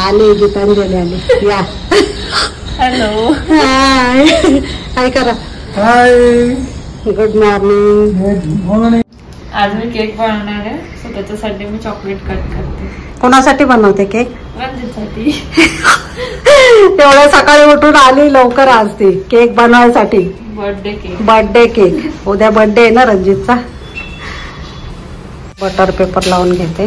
आली गीतांजली आली या. हॅलो हाय काय करा. Hi good morning. आज मी केक बनवणार आहे सो त्याच्यासाठी मी चॉकलेट कट करते. कोणासाठी बनवते केक? रंजितसाठी. तेवढ्या सकाळी उठून आली लवकर आज ती केक बनवायसाठी. Birthday cake. Birthday cake. उद्या बर्थडे आहे ना रंजितचा. बटर पेपर लावून घेते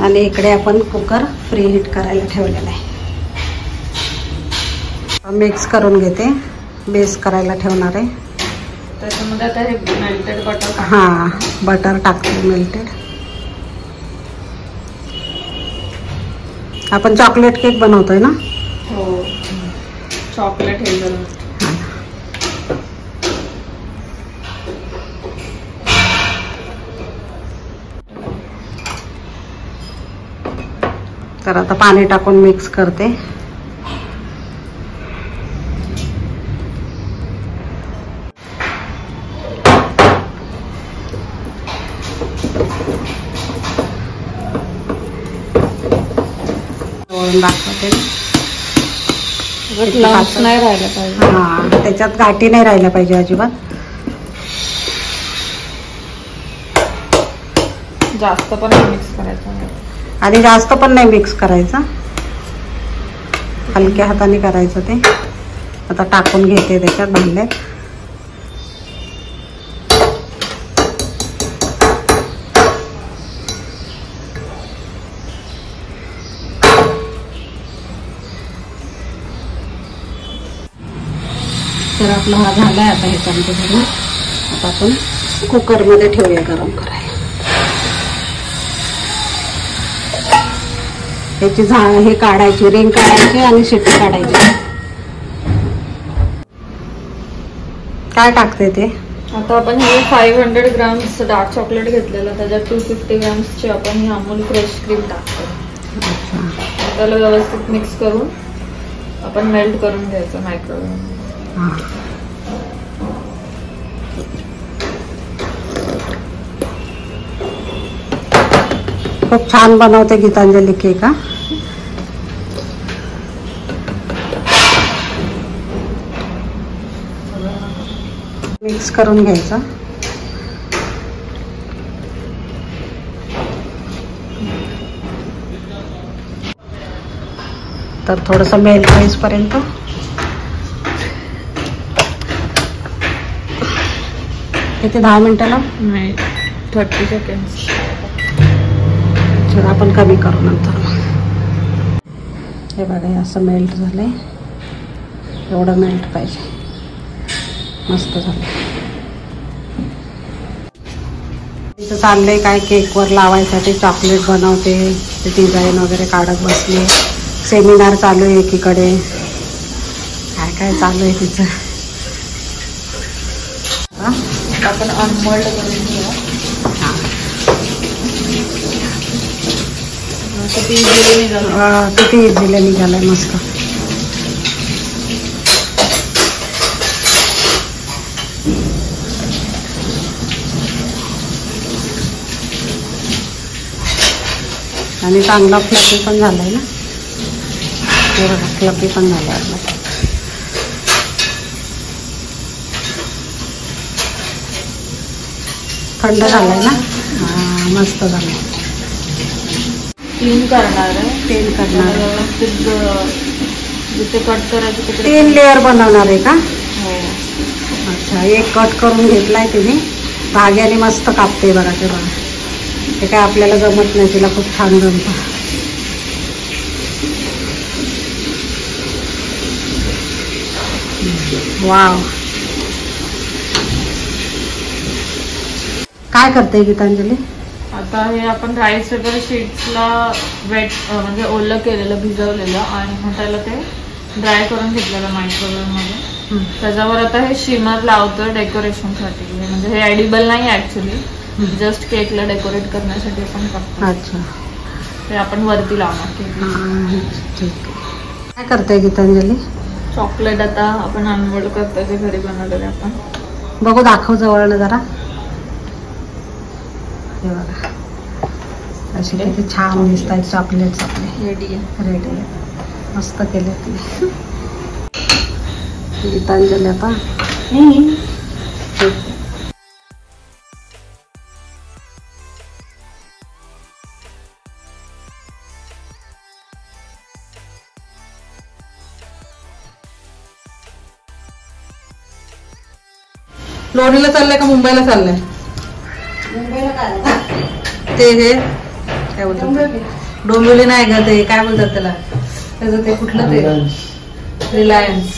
आणि इकडे आपण कुकर प्री हीट करायला ठेवलेला आहे. मिक्स करून घेते. बेस करायला ठेवणार आहे. त्याच्यामध्ये आता हे मेल्टेड बटर. हां बटर टाकते मेल्टेड. आपण चॉकलेट केक बनवतोय ना. हो चॉकलेट हेझलनट. तर आता पाणी टाकून मिक्स करते. दाखवते नाही राहिलं पाहिजे. हा त्याच्यात गाठी नाही राहिल्या पाहिजे अजिबात. जास्त पण मिक्स करायचं नाही आणि जास्त पण नाही मिक्स करायचं. हलक्या हाताने करायचं ते. आता टाकून घेते त्याच्यात भांड्यात. तर आपला हा झालाय. आता हे चमचे भरून आता आपण कुकरमध्ये ठेवूया गरम करायला. त्याची हे काढायची रिंग काढायची आणि शिट्टी काढायची. काय टाकते ते आता आपण हे 500 ग्राम्स डार्क चॉकलेट घेतलेलं त्याच्यात 250 ग्राम्सची आपण ही अमूल फ्रेश क्रीम टाकतो. त्याला व्यवस्थित मिक्स करून आपण मेल्ट करून घ्यायचं मायक्रोवेव्ह. खूप छान बनवते गीतांजली केक. हा मिक्स करून घ्यायचा. तर थोडस मेल्ट होईपर्यंत किती 10 मिनिटाला नाही 30 सेकंड्स. आपण कमी करू नंतर. हे बघा हे असं मेल्ट झालंय. एवढं मेल्ट पाहिजे. मस्त झालं. इथं चाललंय काय केकवर लावायसाठी चॉकलेट बनवते. ते डिझाईन वगैरे काढत बसले. सेमिनार चालू आहे एकीकडे. काय काय चालू आहे तिचं. आपण अनमोल्ड करून घेऊया. किती इझिली निघालाय मस्त. आणि चांगला फ्लफी पण झालाय ना. हे बघा फ्लफी पण झालाय आपला. थंड झालाय ना. हा मस्त झालाय. क्लीन करणार आहे. क्लीन करणार. जिथे कट करायचं तिथे 3 लेअर बनवणार आहे का. हो. अच्छा एक कट करून घेतलाय तिने. धाग्याने मस्त कापते बघा. ते बघा ते काय आपल्याला जमत नाही. तिला खूप छान जमतं. वाव. काय करते गीतांजली. आता हे आपण राईस पेपर शीट्सला वेट म्हणजे ओलं केलेलं भिजवलेलं आणि मग त्याला ते ड्राय करून घेतलेलं मायक्रोवेव्ह मध्ये. त्याच्यावर आता हे शिमर लावतोय डेकोरेशनसाठी. म्हणजे हे एडिबल नाही ऍक्च्युली. जस्ट केकला डेकोरेट करण्यासाठी आपण करतो. अच्छा ते आपण वरती लावणार केक. काय करते गीतांजली. चॉकलेट आता आपण अनमोल्ड करतोय जे घरी बनवलेले आपण. बघू दाखव जवळनं जरा. हे बघा असे किती छान दिसत आहेत चॉकलेट्स आपले रेडी आहे. रेडी आहे. मस्त केले ते गीतांजली आता लोणीला चाललंय का मुंबईला चाललंय? मुंबईला काय ते हे काय बोलतात डोंबिवली नाही का ते काय बोलतात त्याला त्याचं ते कुठलं ते रिलायन्स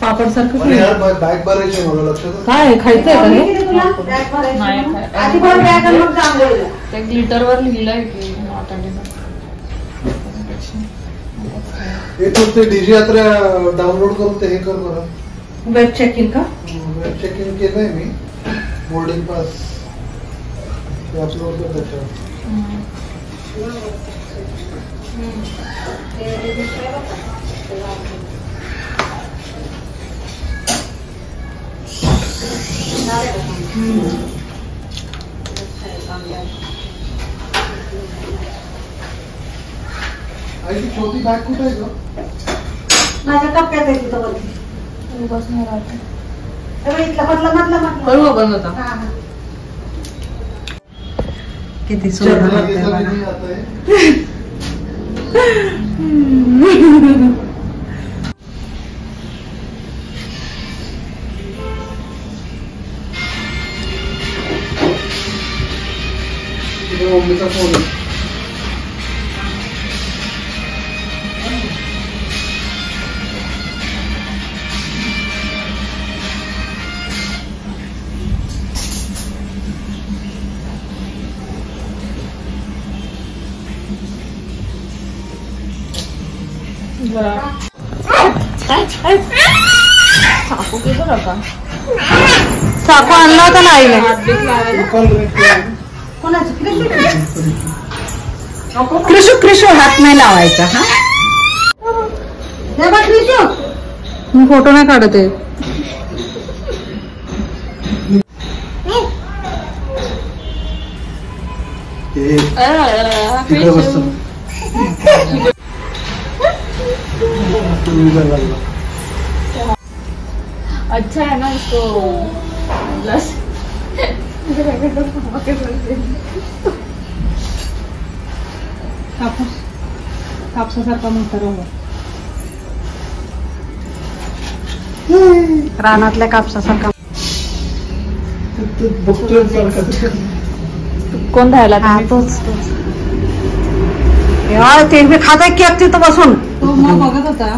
पापड सारखं बॅग भरायची मला लक्षात काय खायचंय का हे? नाही ते ग्लिटरवर लिहिलंय की नॉट हे तू ते डीजी यात्रा डाउनलोड करून ते हे कर बरं. वेब चेक इन का? वेब चेक इन केलंय मी. बोर्डिंग पास अपलोड कर त्याच्यावर. आई ती छोटी बॅग कुठे आहे ग? माझ्या टप्प्यात आहे तिथं वरती इथला म्हटलं हळू ओपन होता. किती सुंदर चढला होते दिसला बघा. की नाही आता हे? तुझ्या मम्मीचा फोन आहे. चाकू किती नका चाकू आणला होता ना आईने. कृषू कृषू हात नाही लावायचा हा. कृषू मी फोटो नाही काढत आहे. तिकडे बसतो. अच्छा है ना इसको लस कापसासारखा मोठा रानातल्या कापसासारखा बघतोय सारखं. कोण राहिला हा तोच ते मी खाताय केक तिथं बसून. तो मग बघत होता.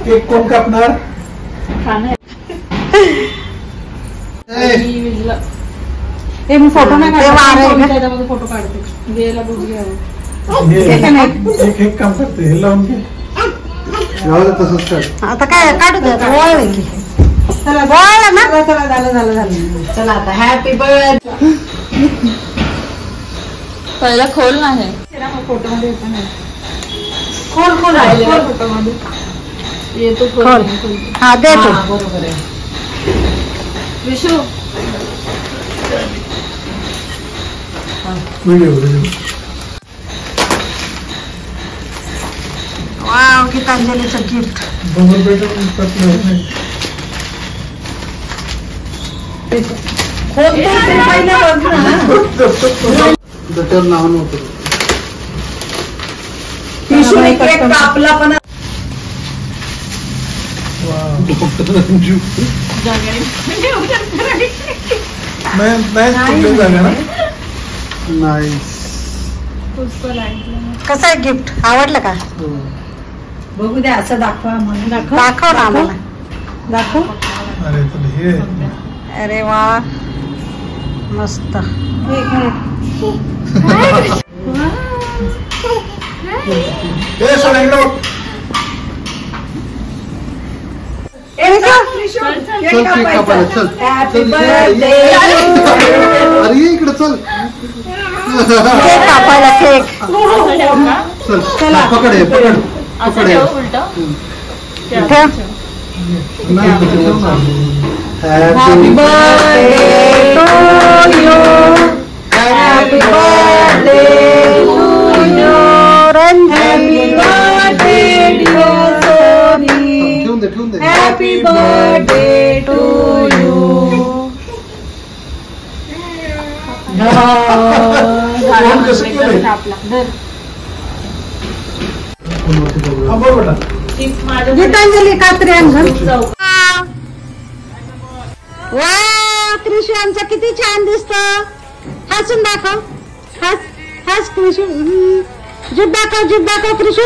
केक कोण कापणार? खाणार हे मी फोटो नाही ते वार आहे का? काढत फोटो काढते. गेला बुद्धी घ्यावं. एक काम करते हे लावून घे. जाऊ दे तसंच कर. आता काय काढू दे आता वळलं की चला वळलं ना. चला झालं. चला आता हॅपी बर्थडे. पहिला खोल नाही फोटो मध्ये येतो नाही खोल खोल फोटो मध्ये येतो खोल खोल. नाही, खोल. हा दे तू. बरोबर आहे. विशू वाव गीतांजलीचं गिफ्ट. त्याच्यावर नाव नव्हतं. कापला पण जागा नाही जागा ना. नाईस. कसं आहे गिफ्ट? आवडलं का? बघू द्या, असं दाखवा आम्हाला. दाखव ना आम्हाला. दाखव. अरे तर हे अरे वा, मस्त. हे सोड इकडे बघ. चल केक कापायला चल. चल अरे ये इकडे चल. केक कापायला केक. चल पकड हे पकड. असं पकड हे. ठेव उलटं. ठेव. Happy birthday to you. Happy birthday to you. Happy birthday dear Soni. ठेवून दे. Happy birthday to you. Phone कसं केलंय? आपला धर. हा बघ बेटा. गीतांजली कात्रे अंगण. वा, कृषी आमचा किती छान दिसतो. हसून दाखव. हस हस कृषी. जीभ दाखव, जीभ दाखव कृषी.